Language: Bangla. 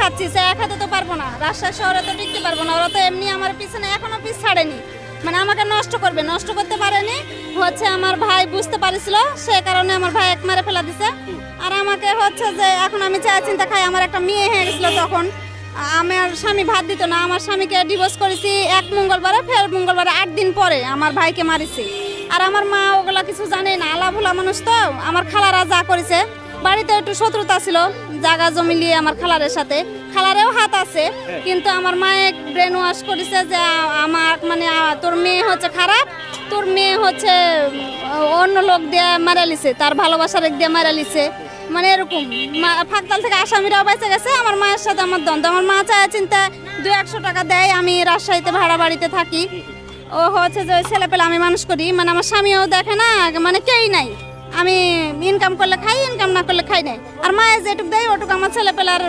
খাচ্ছি, সে এক হাতে তো পারবো না, রাজশাহী শহরে তো টিকতে পারবো না। ওরা তো এমনি আমার পিছনে এখনো পিছ ছাড়েনি, মানে আমাকে নষ্ট করবে, নষ্ট করতে পারেনি। হচ্ছে আমার ভাই বুঝতে পারছিল, সে কারণে আমার ভাই এক মারে ফেলা দিছে। আর আমাকে হচ্ছে যে এখন আমি চা চিন্তা খাই, আমার একটা মেয়ে হয়ে গেছিল তখন। আমার স্বামী ভাত দিত না, আমার স্বামীকে ডিভোর্স করেছি এক মঙ্গলবারে, ফের মঙ্গলবারে 8 দিন পরে আমার ভাইকে মারিছে। আর আমার মা ওগুলা কিছু জানে না, আলা ভোলা মানুষ তো। আমার খালারা যা করেছে, বাড়িতে একটু শত্রুতা ছিল জায়গা জমি নিয়ে আমার খালারের সাথে, খালারেও হাত আছে, কিন্তু আমার মায়ে ব্রেন ওয়াশ করেছে যে আমার মানে তোর মেয়ে হচ্ছে খারাপ, তোর মেয়ে হচ্ছে অন্য লোক দিয়ে মারা লিছে, তার ভালোবাসার এক দিয়ে মারা লিছে, মানে এরকম ফাঁকতাল থেকে আসামিরাও বেঁচে গেছে। আমার মায়ের সাথে আমার দ্বন্দ্ব, আমার মা চায় চিন্তা 200-100 টাকা দেয়, আমি রাজশাহীতে ভাড়া বাড়িতে থাকি। ও হচ্ছে যে ছেলে পেলে আমি মানুষ করি, মানে আমার স্বামীও দেখে না, মানে কেউই নাই। আমি ইনকাম করলে খাই, ইনকাম না করলে খাই নাই। আর মায়ের যেটুকু দেয় ওটুকু আমার ছেলে পেলার